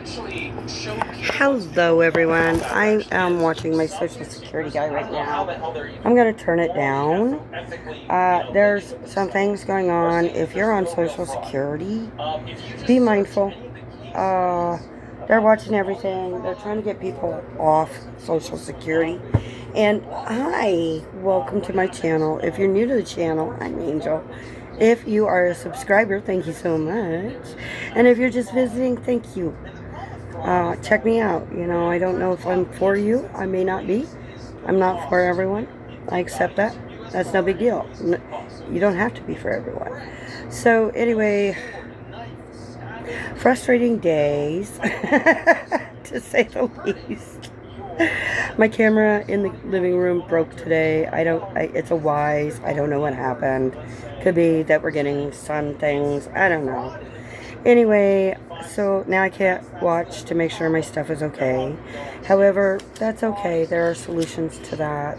Hello everyone, I am watching my Social Security guy right now. I'm going to turn it down. There's some things going on. If you're on Social Security, be mindful. Uh, they're watching everything. They're trying to get people off Social Security. And hi, welcome to my channel. If you're new to the channel, I'm Angel. If you are a subscriber, thank you so much. And if you're just visiting, thank you. Check me out. You know, I don't know if I'm for you. I may not be. I'm not for everyone. I accept that. That's no big deal. You don't have to be for everyone. So anyway, frustrating days, to say the least. My camera in the living room broke today. It's a Wise. I don't know what happened. Could be that we're getting sun things. I don't know. Anyway, so now I can't watch to make sure my stuff is okay. However, that's okay. There are solutions to that.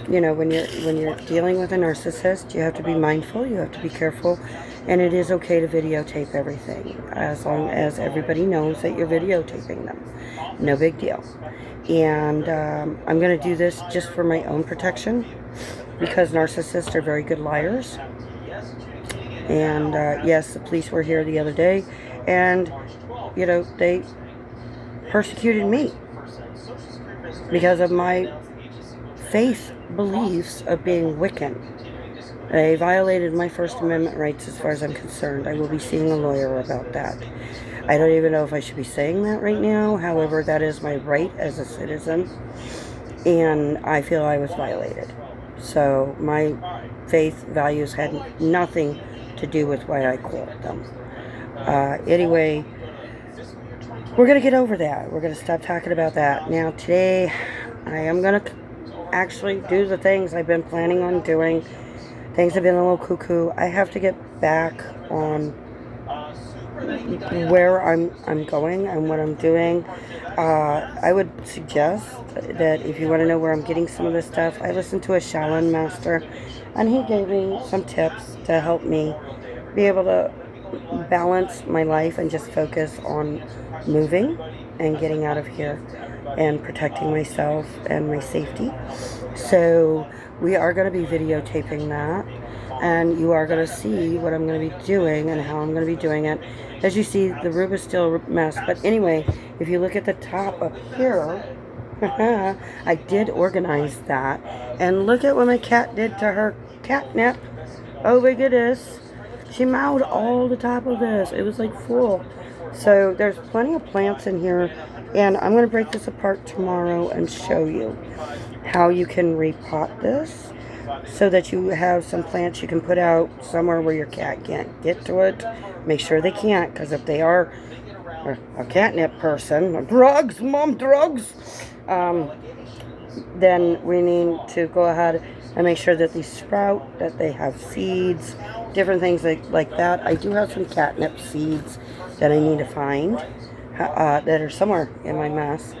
You know, when you're dealing with a narcissist, you have to be mindful. You have to be careful, and it is okay to videotape everything as long as everybody knows that you're videotaping them. No big deal. And I'm going to do this just for my own protection because narcissists are very good liars. And yes, the police were here the other day, and you know, they persecuted me because of my faith beliefs of being Wiccan. They violated my First Amendment rights as far as I'm concerned. I will be seeing a lawyer about that. I don't even know if I should be saying that right now. However, that is my right as a citizen, and I feel I was violated. So my faith values had nothing to do with why I called them. Anyway, we're going to get over that. We're going to stop talking about that. Now, today, I am going to actually do the things I've been planning on doing. Things have been a little cuckoo. I have to get back on where I'm going and what I'm doing. I would suggest that if you want to know where I'm getting some of this stuff, I listened to a Shaolin master, and he gave me some tips to help me be able to balance my life and just focus on moving and getting out of here and protecting myself and my safety. So we are going to be videotaping that, and you are going to see what I'm going to be doing and how I'm going to be doing it. As you see, the room is still a mess, but anyway, if you look at the top up here, I did organize that, and look at what my cat did to her catnip. Oh my goodness, she mowed all the top of this. It was like full. So there's plenty of plants in here, and I'm going to break this apart tomorrow and show you how you can repot this so that you have some plants you can put out somewhere where your cat can't get to it. Make sure they can't, because if they are a catnip person, drugs, mom, drugs, then we need to go ahead and make sure that these sprout, that they have seeds, different things like that. I do have some catnip seeds that I need to find that are somewhere in my mess.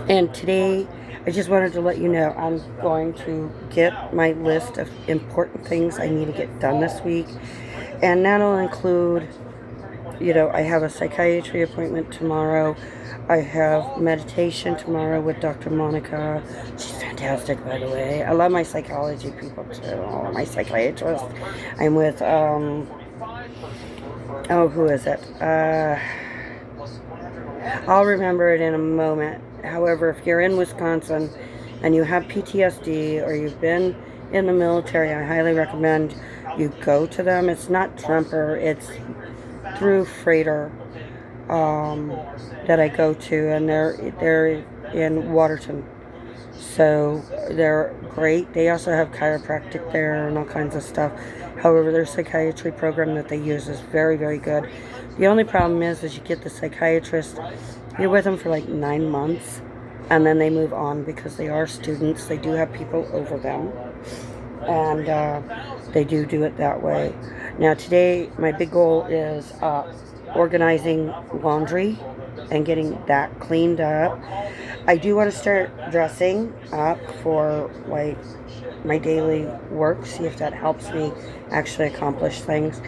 And today, I just wanted to let you know I'm going to get my list of important things I need to get done this week. And that'll include, you know, I have a psychiatry appointment tomorrow. I have meditation tomorrow with Dr. Monica. She's fantastic, by the way. I love my psychology people, too. My psychiatrist. I'm with, who is it? I'll remember it in a moment. However, if you're in Wisconsin and you have PTSD or you've been in the military, I highly recommend you go to them. It's not Tremper, it's through Freighter that I go to, and they're in Waterton. So they're great. They also have chiropractic there and all kinds of stuff. However, their psychiatry program that they use is very, very good. The only problem is you get the psychiatrist, you're with them for like 9 months, and then they move on because they are students. They do have people over them, and they do it that way. Now today, my big goal is organizing laundry and getting that cleaned up. I do want to start dressing up for like my daily work, see if that helps me actually accomplish things.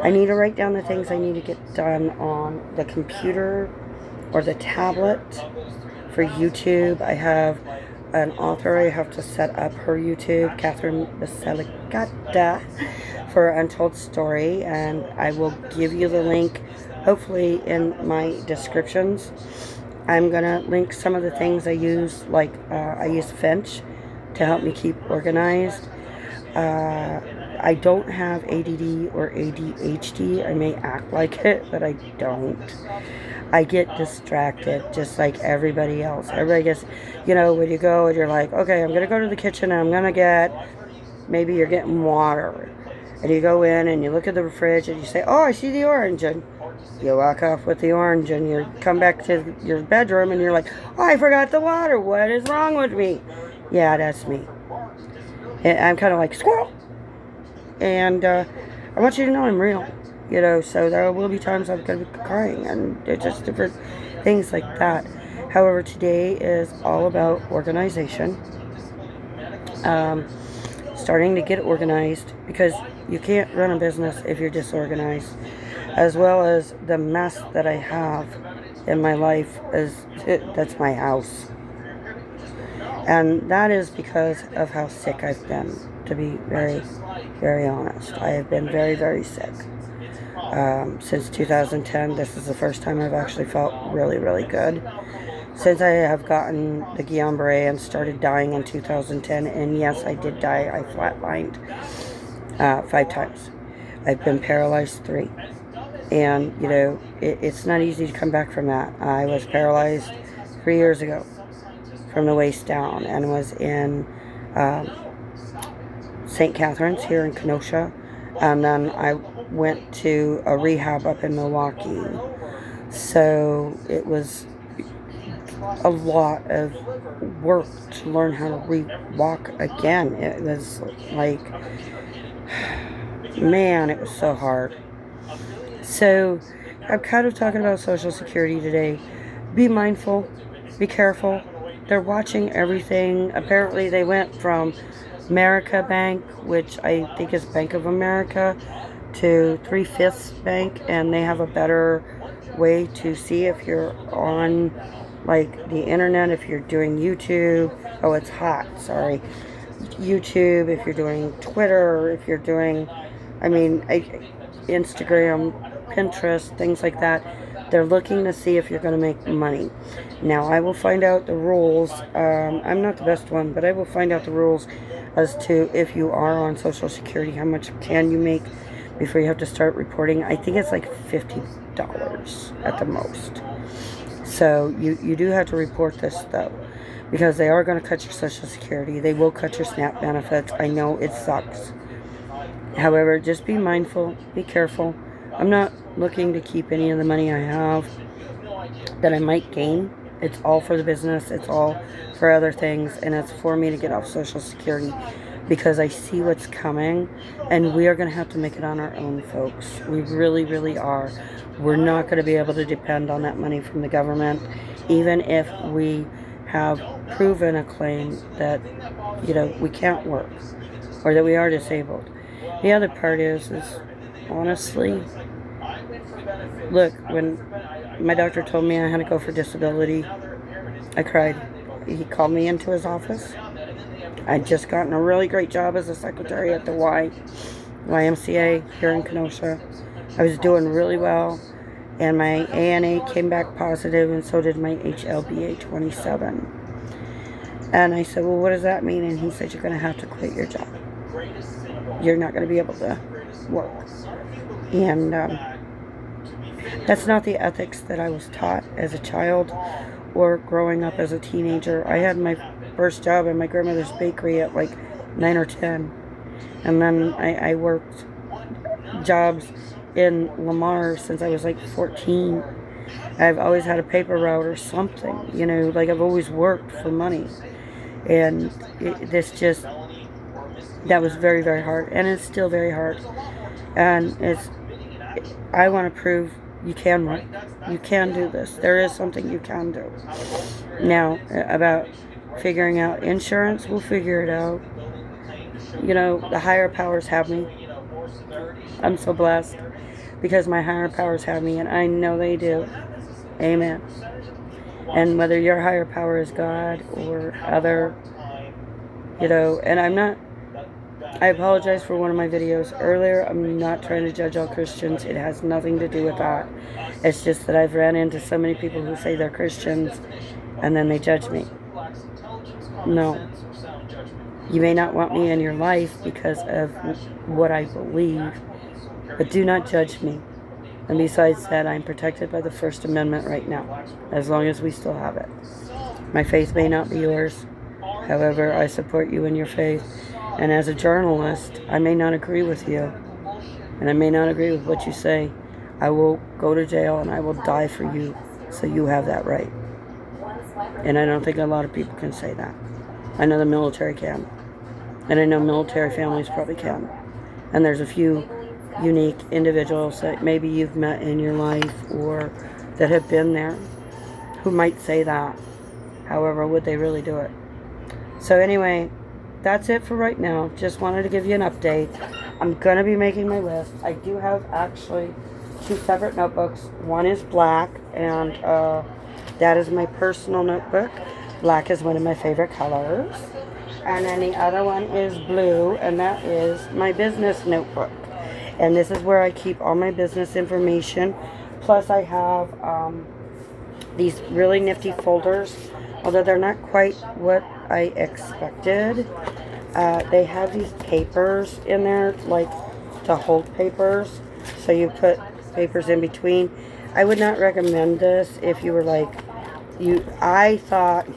I need to write down the things I need to get done on the computer or the tablet for YouTube. I have an author I have to set up her YouTube, Catherine Basilicata, for Untold Story, and I will give you the link hopefully in my descriptions. I'm gonna link some of the things I use, like I use Finch to help me keep organized. I don't have ADD or ADHD. I may act like it, but I don't. I get distracted just like everybody else. Everybody gets, when you go and you're like, okay, I'm going to go to the kitchen and I'm going to maybe you're getting water. And you go in and you look at the fridge and you say, oh, I see the orange. And you walk off with the orange and you come back to your bedroom and you're like, oh, I forgot the water. What is wrong with me? Yeah, that's me. And I'm kind of like, squirrel. And I want you to know I'm real. So there will be times I'm going to be crying and just different things like that. However, today is all about organization. Starting to get organized, because you can't run a business if you're disorganized. As well as the mess that I have in my life that's my house. And that is because of how sick I've been, to be very, very honest. I have been very, very sick. Since 2010, this is the first time I've actually felt really, really good. Since I have gotten the Guillain-Barré and started dying in 2010, and yes, I did die. I flatlined 5 times. I've been paralyzed 3. And, it's not easy to come back from that. I was paralyzed 3 years ago from the waist down and was in St. Catherine's here in Kenosha. And then I went to a rehab up in Milwaukee. So it was a lot of work to learn how to walk again. It was like, man, it was so hard. So I'm kind of talking about Social Security today. Be mindful, be careful. They're watching everything. Apparently they went from America Bank, which I think is Bank of America, to 3/5 Bank, and they have a better way to see if you're on like the internet, if you're doing YouTube. Oh, it's hot, sorry. YouTube, if you're doing Twitter, if you're doing, Instagram, Pinterest, things like that. They're looking to see if you're going to make money. Now, I will find out the rules. I'm not the best one, but I will find out the rules as to if you are on Social Security, how much can you make before you have to start reporting. I think it's like $50 at the most. So you do have to report this, though, because they are going to cut your Social Security. They will cut your SNAP benefits. I know it sucks. However, just be mindful, be careful. I'm not looking to keep any of the money I have that I might gain. It's all for the business. It's all for other things. And it's for me to get off Social Security, because I see what's coming. And we are going to have to make it on our own, folks. We really, really are. We're not going to be able to depend on that money from the government, even if we have proven a claim that, we can't work or that we are disabled. The other part is honestly, look, when my doctor told me I had to go for disability, I cried. He called me into his office. I'd just gotten a really great job as a secretary at the YMCA here in Kenosha. I was doing really well, and my ANA came back positive, and so did my HLBA 27. And I said, well, what does that mean? And he said, you're going to have to quit your job. You're not going to be able to work. And that's not the ethics that I was taught as a child or growing up as a teenager. I had my first job in my grandmother's bakery at like 9 or 10. And then I worked jobs in Lamar since I was like 14. I've always had a paper route or something, I've always worked for money. And that was very, very hard. And it's still very hard. And I want to prove you can work. You can do this. There is something you can do. Now, about figuring out insurance, we'll figure it out. The higher powers have me. I'm so blessed. because my higher powers have me, and I know they do. Amen. And whether your higher power is God or other, and I apologize for one of my videos earlier. I'm not trying to judge all Christians. It has nothing to do with that. It's just that I've ran into so many people who say they're Christians and then they judge me. No. You may not want me in your life because of what I believe, but do not judge me. And besides that, I'm protected by the First Amendment right now, as long as we still have it. My faith may not be yours. However, I support you in your faith. And as a journalist, I may not agree with you. And I may not agree with what you say. I will go to jail and I will die for you. So you have that right. And I don't think a lot of people can say that. I know the military can. And I know military families probably can. And there's a few unique individuals that maybe you've met in your life or that have been there who might say that. However, would they really do it? So anyway, that's it for right now. Just wanted to give you an update. I'm going to be making my list. I do have actually 2 separate notebooks. One is black, and that is my personal notebook. Black is one of my favorite colors. And then the other one is blue, and that is my business notebook. And this is where I keep all my business information. Plus I have these really nifty folders, although they're not quite what I expected. They have these papers in there, like to hold papers. So you put papers in between. I would not recommend this if you were like, I thought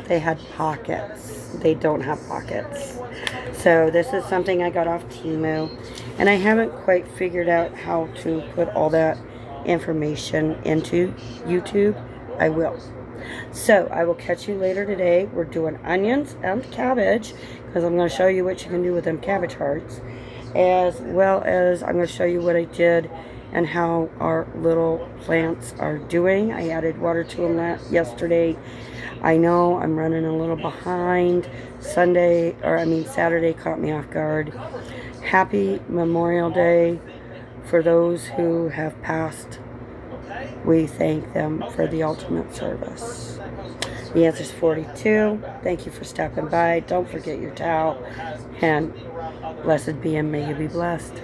they had pockets. They don't have pockets. So this is something I got off Temu, and I haven't quite figured out how to put all that information into YouTube. I will. So I will catch you later today. We're doing onions and cabbage, because I'm going to show you what you can do with them cabbage hearts, as well as I'm going to show you what I did and to our little plants are doing. I added water to them yesterday. I know I'm running a little behind. Saturday caught me off guard. Happy Memorial Day for those who have passed. We thank them for the ultimate service. The answer is 42. Thank you for stopping by. Don't forget your towel. And blessed be and may you be blessed.